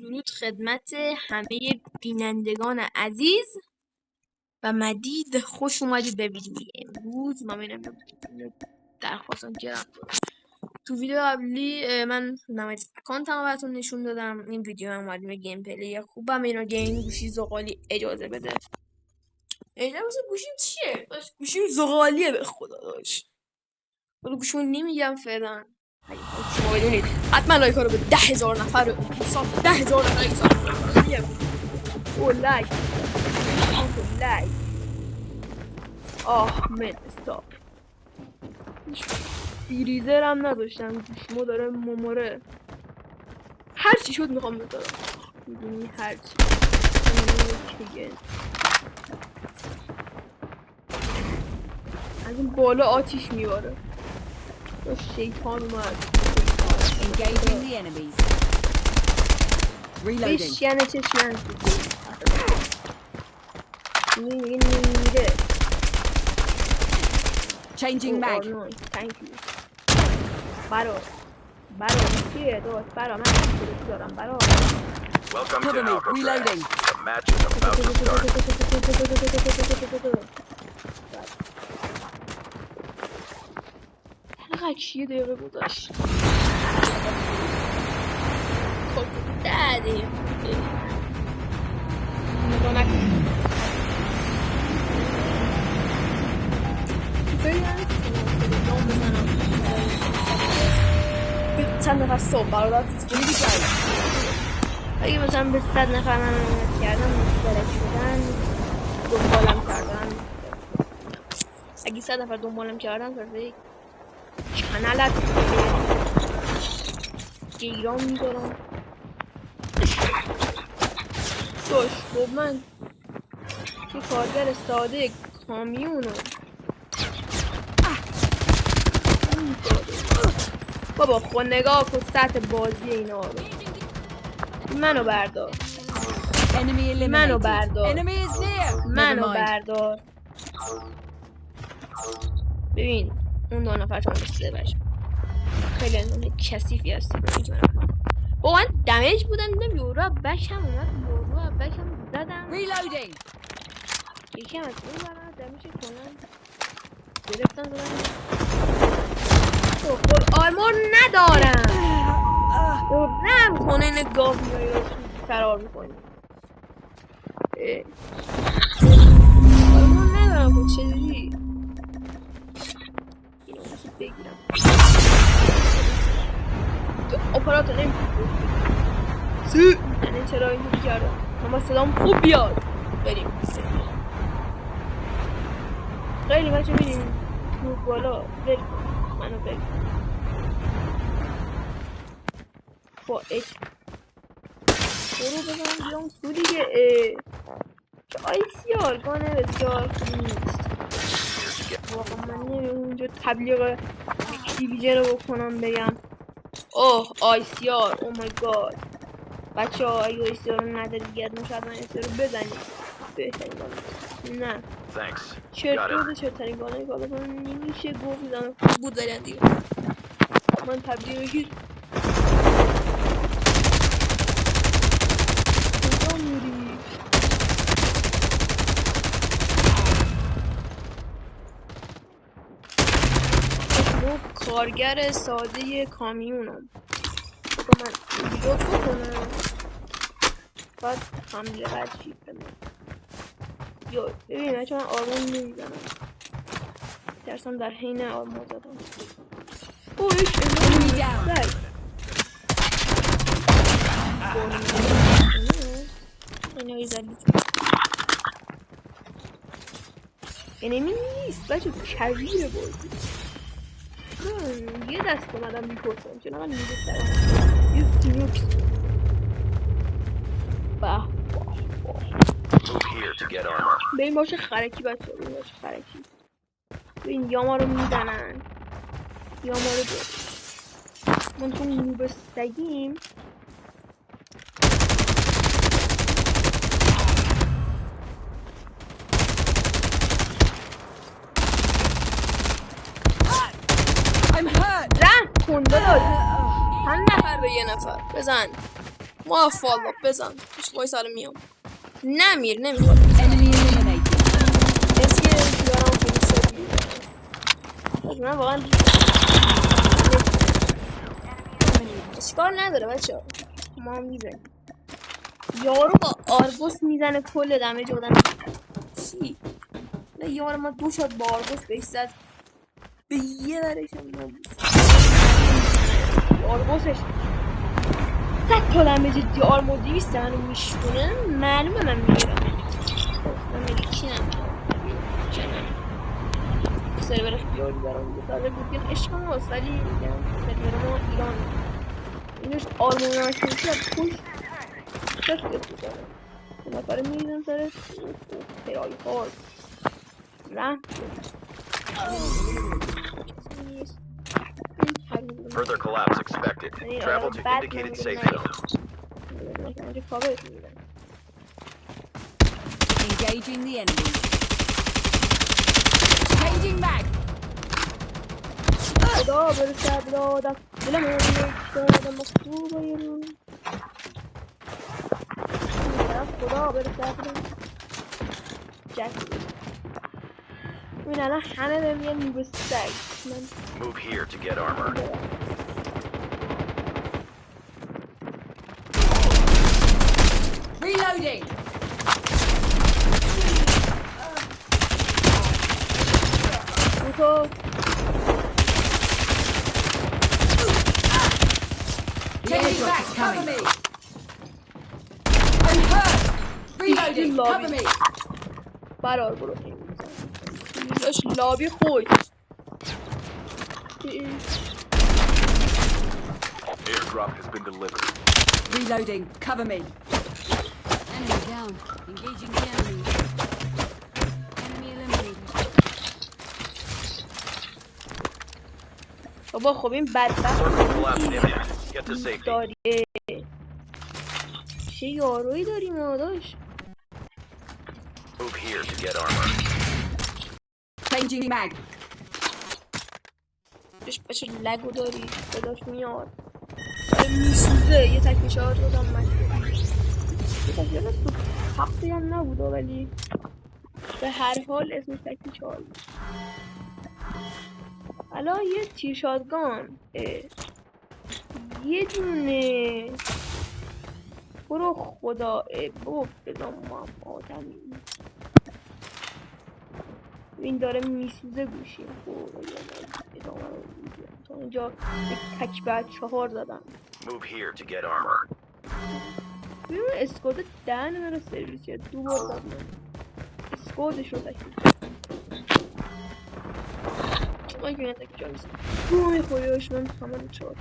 درود خدمت همه بینندگان عزیز و مدید، خوش اومدید به ویدیوی امروز. ما میرم درخواستم گرم تو ویدیو قبلی من نماید اکانتمو براتون نشون دادم. این ویدیو هم اومدیم گیم پلی خوبم اینا گیم گوشی زغالی اجازه بده. اجازه گوشیم چیه؟ گوشیم زغالیه به خدا داشت. ولی گوشیمو نمیگم فعلا. اگه شما بدونید حتما لایک ها رو به 10,000 نفر حساب 10,000 لایک لایک لایک. من استاپ فریزر هم نداشتم، گوشیمو داره مموره. هر چی شد میخوام بذارم، میدونی هر چی. از این بالا آتیش میباره. شیطان اومد. بشکنه چشمن میره. Changing mag. Thank you. برو چیه دوست؟ برو من دارم برو. Welcome to Alpha Reloading. The match is about to start. چیه دقیقه گذاشت. خب دادی نگاه نکن. چند نفر صبح برادر اگه مثلا به 100 نفر من کردم مشترک شدن دنبالم کردن، اگه 100 نفر دنبالم کردن فرده کانالت گیران میدارم دوش. خب من یه کارگر ساده کامیونو بابا خود نگاه کن سطح بازی اینا رو. منو بردار منو بردار. ببین اون دو نفر شما بسته باشه خیلی انسان کثیفی هستی. با من دمیج بودم دیدم یورو بکم اومد، یورو بکم زدم یکی هم از اون برای دمیج کنم گرفتن زدم. خب آرمور ندارم نم کنه این گاف میایی رو فرار میکنی. آرمور ندارم خب چجوری اینو بسید بگیرم. اپراتور نمیتونی یعنی چرا اینجوری کردم اما صدام خوب بیاد. بریم خیلی بچه بریم تو بالا. بریم منو بریم با اچ برو بزنم بیام تو دیگه. که آیسیار گانه بسیار نیست واقعا. من نمیم اونجا تبلیغ دیویژن رو بکنم بگم اوه آیسیار او مای گاد. بچه ها اگه آیسیار رو ندارید گرد شاید من آیسیار رو بزنید. بهترین گانه نه چرترین گانه بالا من نمیشه گفت میزنم بود داریم دیگه. من تبلیغی کارگر ساده کامیونم. با من ویدیو کنم بعد حمله بعد چیز بمون. یا ببینیم چون من آرمون نمیزنم درستم در حین آرمون زدم. اوش اینو زدید انمی نیست بچه کویره بازی. یه دست اومدم ریپورت کنم چون من میگه سرم یه سینوکس به این باشه خرکی بچه به این باشه خرکی. به این یاما رو میزنن یاما رو دو من تو نوب سگیم. زن کنده داد چند نفر به یه نفر بزن مافالا بزن وای سال میام نمیخواد Enemy eliminated. اسکی یارم فیلیسه من واقعا اشکال نداره بچه ها ما هم میزنیم یارو با آرگوس میزنه کل دمیج آدم چی؟ نه یار ما 2 شات با آرگوس بهش زد به یه درش هم نبود آرگوسش 100 تا دمیج دیار مودی منو میشونه معلومه من میگیرم من ملیکی نمیدونم سرور اختیاری برام داده بودین عشق ماست ولی میگم سرور ما ایران اینش آرمون نشونی از پشت کسی بودم نفره میریدم سر پیای هار رحم Further collapse expected. Travel to indicated safe zone. Engaging the enemy. Changing mag. خدا برسه برادم دلم دادم مخصوبه یه رو خدا برسه برادم جک این الان همه به میگن میبستگ Move here to get armor. Reloading. تو Changing back. Cover me. I'm hurt. Reloading. Cover me. فرار برو داشت لابی خوش Airdrop has been delivered. Reloading. Cover me. Enemy down. Engaging the enemy. Enemy eliminated. بابا خب این بدبخت Circle collapse imminent. Get to safety. داری چه یارویی داری ما داشت Move here to get armor. Changing mag. بچه لگو داری صداش میاد میسوزه یه تک میشه دادم من یه تک یاد حقی هم نبوده ولی به هر حال اسمش تک میشه الان یه تیر شادگان یه دونه برو خدا بابا بزن ما هم آدمی این داره میسوزه گوشیم ادامه رو میدیم تا اینجا تک بعد 4 دادم Move here to get armor. ببین اسکورد 10 نمره سرویس یا 2 بار دادم اسکوردش رو تک آی که تک جا میسیم روی خویاش من همه رو 4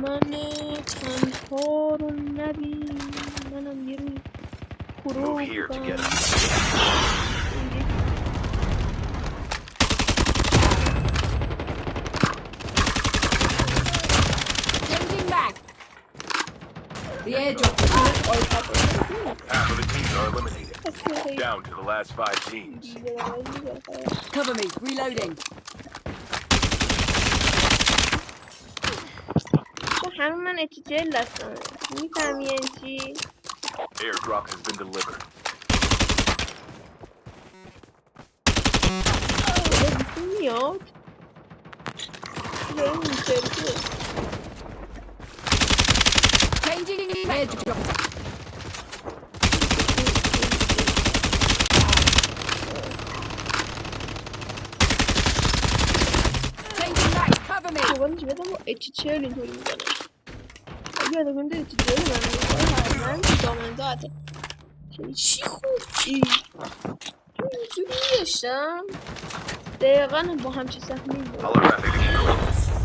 من تنها رو نبین منم یه روی Move here to get armor. Changing mag. The airdrop. Half of the teams are eliminated. Down to the last 5 teams. Cover me. Reloading. همون من اتیجل دستمه میفهمی این چی؟ Airdrop has been delivered. بیتون میاد داره میچرکه Changing airdrop. Changing mag. Cover me. دوباره چی بدم با اتیجل اینطوری میزنه اگه ادا کنده اتیجل من میکنه من دامنده حتی چی خوب ای تو اینجوری میداشتم دقیقا با همچه سهمی بود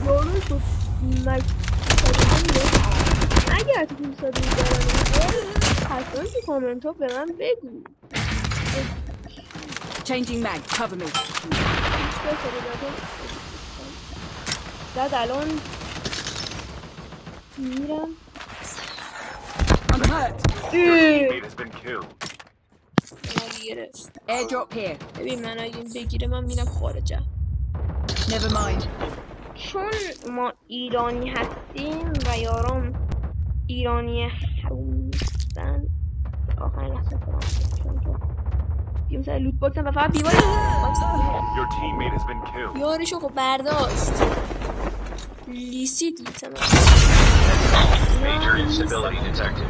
یارو شد اگر تو این ساده حتما تو کامنت ها به من بگو Changing mag. Cover me. بعد الان میرم I'm hurt. Teammate has been killed. ما گرفت. Airdrop here. ببین من اگه بگیره من میرم خارجم. Never mind. چون ما ایرانی هستیم و یاران ایرانی حروم نیستن آخرین لحظه کنم چون تو بیم سر لوت باکسن و فقط بیوار Your teammate has been killed. یارشو خب برداشت لیسید لیتم Major instability detected.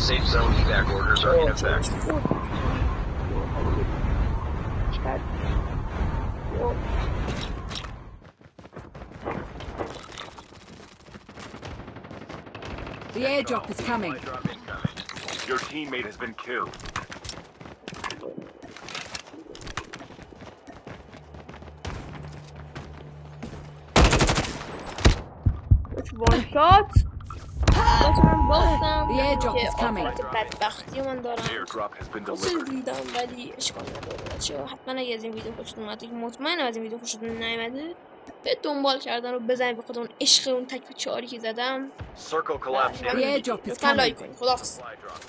Safe zone evac orders are in effect. The airdrop is coming. Your teammate has been killed. وان شات باشه من باختم The airdrop که is coming. آفات بدبختی من دارم Airdrop has been حاصل delivered. دیدم ولی اشکال نداره بچه‌ها حتما اگه از این ویدیو خوشتون اومد که مطمئنم از این ویدیو خوشتون نیومده به دنبال کردن رو بزنید به خاطر اون عشق اون تک و چاری که زدم Circle collapse The airdrop is لطفا لایک coming. کنید خداحافظ Supply drop.